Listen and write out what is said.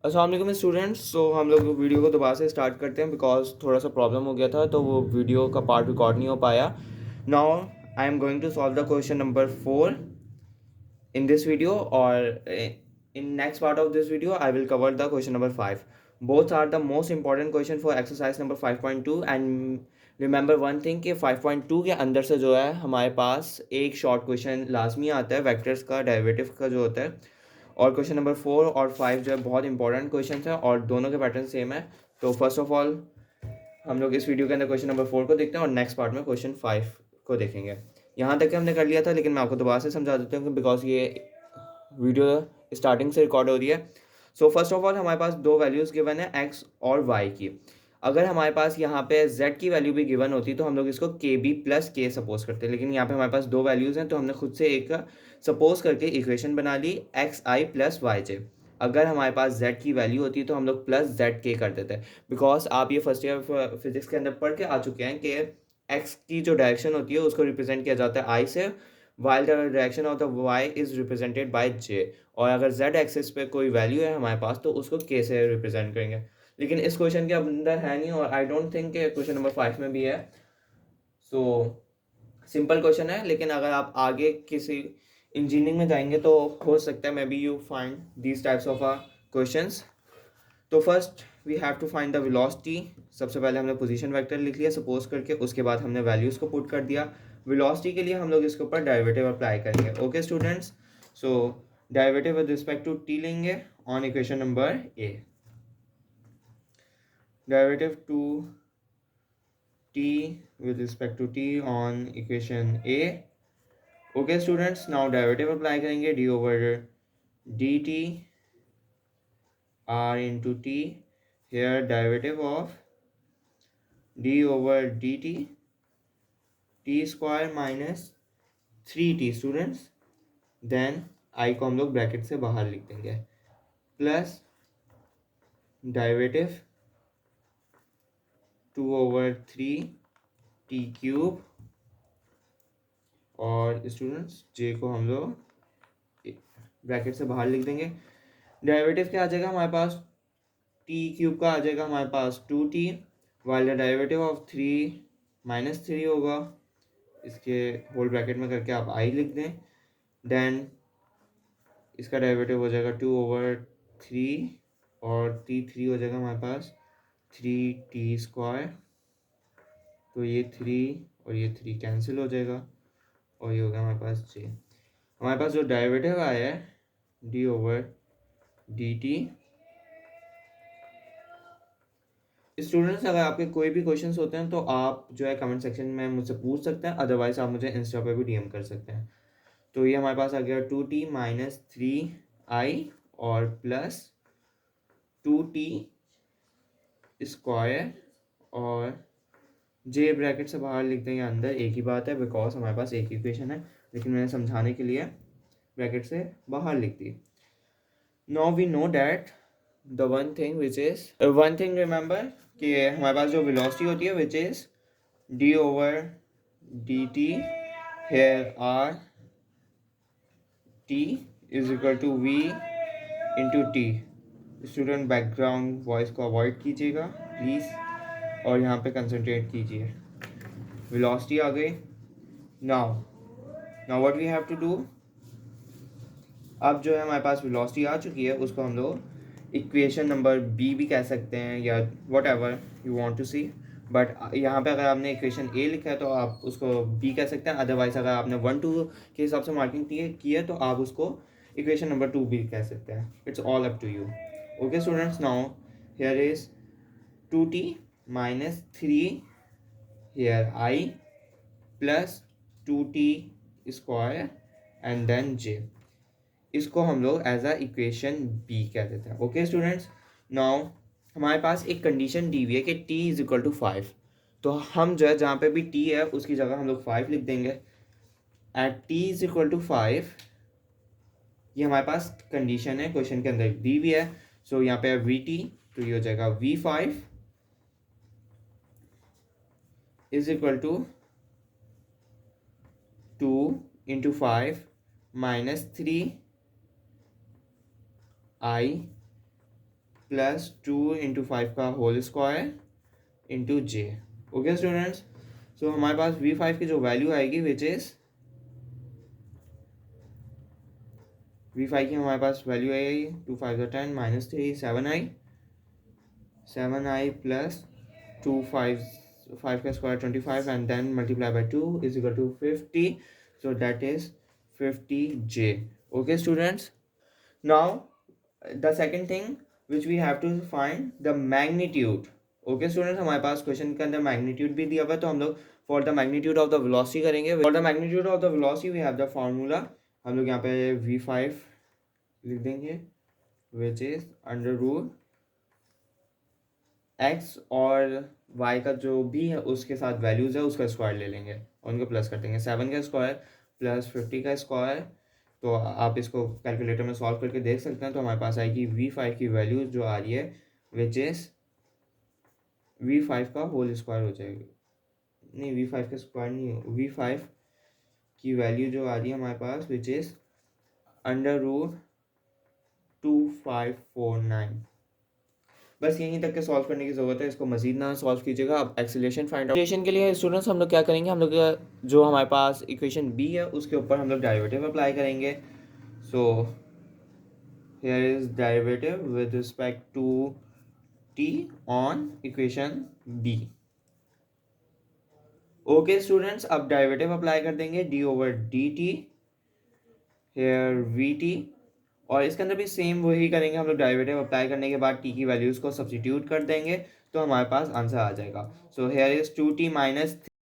अस्सलाम वालेकुम स्टूडेंट्स। सो हम लोग वीडियो को दोबारा से स्टार्ट करते हैं बिकॉज थोड़ा सा प्रॉब्लम हो गया था तो वो वीडियो का पार्ट रिकॉर्ड नहीं हो पाया। Now I am going to solve the question number 4 in this video, or in next part of this video I will cover the question number 5. Both are the most important question for exercise number 5.2, and remember one thing कि 5.2 के अंदर से जो है हमारे पास एक short question लाजमी आता है वेक्टर्स का डेरिवेटिव का जो होता है, और क्वेश्चन नंबर 4 और 5 जो है बहुत इंपॉर्टेंट क्वेश्चन है और दोनों के पैटर्न सेम है। तो फर्स्ट ऑफ ऑल हम लोग इस वीडियो के अंदर क्वेश्चन नंबर 4 को देखते हैं और नेक्स्ट पार्ट में क्वेश्चन 5 को देखेंगे। यहाँ तक हमने कर लिया था, लेकिन मैं आपको दोबारा से समझा देता हूँ बिकॉज ये वीडियो स्टार्टिंग से रिकॉर्ड हो रही है। सो फर्स्ट ऑफ ऑल हमारे पास दो वैल्यूज़ गिवन है एक्स और वाई की। अगर हमारे पास यहाँ पे z की वैल्यू भी गिवन होती तो हम लोग इसको के बी प्लस के सपोज करते, लेकिन यहाँ पे हमारे पास दो वैल्यूज़ हैं तो हमने खुद से एक सपोज करके इक्वेशन बना ली एक्स आई प्लस वाई जे। अगर हमारे पास z की वैल्यू होती तो हम लोग प्लस जेड के कर देते, बिकॉज आप ये फर्स्ट ईयर फिजिक्स के अंदर पढ़ के आ चुके हैं कि x की जो डायरेक्शन होती है उसको रिप्रेजेंट किया जाता है i से, while the direction of the y is represented by j। और अगर z एक्सिस पे कोई वैल्यू है हमारे पास तो उसको k से रिप्रेजेंट करेंगे, लेकिन इस क्वेश्चन के अंदर है नहीं और आई डोंट थिंक कि क्वेश्चन नंबर 5 में भी है। सो सिंपल क्वेश्चन है, लेकिन अगर आप आगे किसी इंजीनियरिंग में जाएंगे तो हो सकता है may be you find these types of questions. तो first we have to find the velocity. सबसे पहले हमने पोजीशन वेक्टर लिख लिया सपोज करके, उसके बाद हमने वैल्यूज़ को पुट कर दिया। वेलोसिटी के लिए हम लोग इसके ऊपर डेरिवेटिव अप्लाई करेंगे। Okay students, so derivative with respect to T लेंगे on equation number A. Derivative to t with respect to t on equation a. Okay students, now derivative apply करेंगे d over dt r into t। here derivative of d over dt t square minus 3t students, then i को हम लोग bracket से बाहर लिख देंगे plus derivative 2 over 3t cube, और students j को हम लोग ब्रैकेट से बाहर लिख देंगे। डेरिवेटिव क्या आ जाएगा हमारे पास, टी क्यूब का आ जाएगा हमारे पास 2t, while the derivative of 3 minus 3 होगा, इसके होल ब्रैकेट में करके आप i लिख दें। देन इसका डेरिवेटिव हो जाएगा 2 over 3 और t3 हो जाएगा हमारे पास 3t स्क्वायर, तो ये 3 और ये 3 कैंसिल हो जाएगा और ये होगा हमारे पास j। हमारे पास जो डेरिवेटिव आया है d over dt। स्टूडेंट्स अगर आपके कोई भी क्वेश्चंस होते हैं तो आप जो है कमेंट सेक्शन में मुझसे पूछ सकते हैं, अदरवाइज आप मुझे इंस्टा पे भी डीएम कर सकते हैं। तो ये हमारे पास आ गया 2t माइनस 3i और प्लस 2t स्क्वायर, और जे ब्रैकेट से बाहर लिख देंगे अंदर, एक ही बात है बिकॉज हमारे पास एक ही इक्वेशन है, लेकिन मैंने समझाने के लिए ब्रैकेट से बाहर लिख दी। Now we know that the one thing which is one thing remember कि हमारे पास जो वेलोसिटी होती है which is D over D T, here R T is equal to V into T. Student background voice को avoid कीजिएगा please, और यहाँ पे कंसंट्रेट कीजिए। वेलोसिटी आ गई। Now now what we have to do, अब जो है हमारे पास वेलोसिटी आ चुकी है उसको हम लोग इक्वेशन नंबर बी भी कह सकते हैं या whatever you want to see, but यहाँ पे अगर आपने इक्वेशन ए लिखा है तो आप उसको बी कह सकते हैं, अदरवाइज अगर आपने 1-2 के हिसाब से मार्किंग की है तो आप उसको इक्वेशन नंबर 2 भी कह सकते हैं। It's all up to you. Okay students, now here is 2t minus 3 here i plus 2t square and then j। इसको हम लोग एज अ इक्वेशन बी कह देते हैं। ओके स्टूडेंट्स, नाउ हमारे पास एक कंडीशन दी हुई है कि t इज इक्वल टू 5, तो हम जो है जहाँ पे भी t है उसकी जगह हम लोग 5 लिख देंगे। At t is equal to 5, ये हमारे पास कंडीशन है क्वेश्चन के अंदर दी हुई है। सो यहाँ पे वी टी, तो ये हो जाएगा v5 is equal to 2 into 5 minus 3 i plus 2 × 5 का whole square into j. Okay students, so हमारे पास V5 की जो वैल्यू आएगी विच इज़ V5 की हमारे पास वैल्यू आएगी 2 5 10 -3 7i प्लस 2 5 5 का square 25 and then multiply by 2 is equal to 50, so that is 50J। Okay students, now the second thing which we have to find the magnitude. Okay students, हमारे पास question के अंदर magnitude भी दिया हुआ है, तो हम लोग for the magnitude of the velocity करेंगे। For the magnitude of the velocity we have the formula, हम लोग यहाँ पे V5 लिख देंगे which is under root x और y का जो भी है उसके साथ वैल्यूज़ है उसका स्क्वायर ले लेंगे और उनको प्लस कर देंगे। 7 का स्क्वायर प्लस 50 का स्क्वायर, तो आप इसको कैलकुलेटर में सॉल्व करके देख सकते हैं। तो हमारे पास आएगी V5 की वैल्यू जो आ रही है विच इज़ V5 का होल स्क्वायर हो जाएगी, नहीं V5 का स्क्वायर नहीं है, V5 की वैल्यू जो आ रही है हमारे पास विच इज़ अंडर रूट 2549। बस यहीं तक के सॉल्व करने की ज़रूरत है, इसको मजीद ना सॉल्व कीजिएगा। अब एक्सीलरेशन फाइंड आउट एक्सीलरेशन के लिए स्टूडेंट्स हम लोग क्या करेंगे, हम लोग जो हमारे पास इक्वेशन बी है उसके ऊपर हम लोग डेरिवेटिव अप्लाई करेंगे। So here is derivative with respect to t on equation b. Okay students, अब डेरिवेटिव अप्लाई कर देंगे d/dt हेयर वी और इसके अंदर भी सेम वही करेंगे हम लोग। डेरिवेटिव अप्लाई करने के बाद टी की वैल्यूज़ को सब्स्टिट्यूट कर देंगे तो हमारे पास आंसर आ जाएगा। So here is 2t -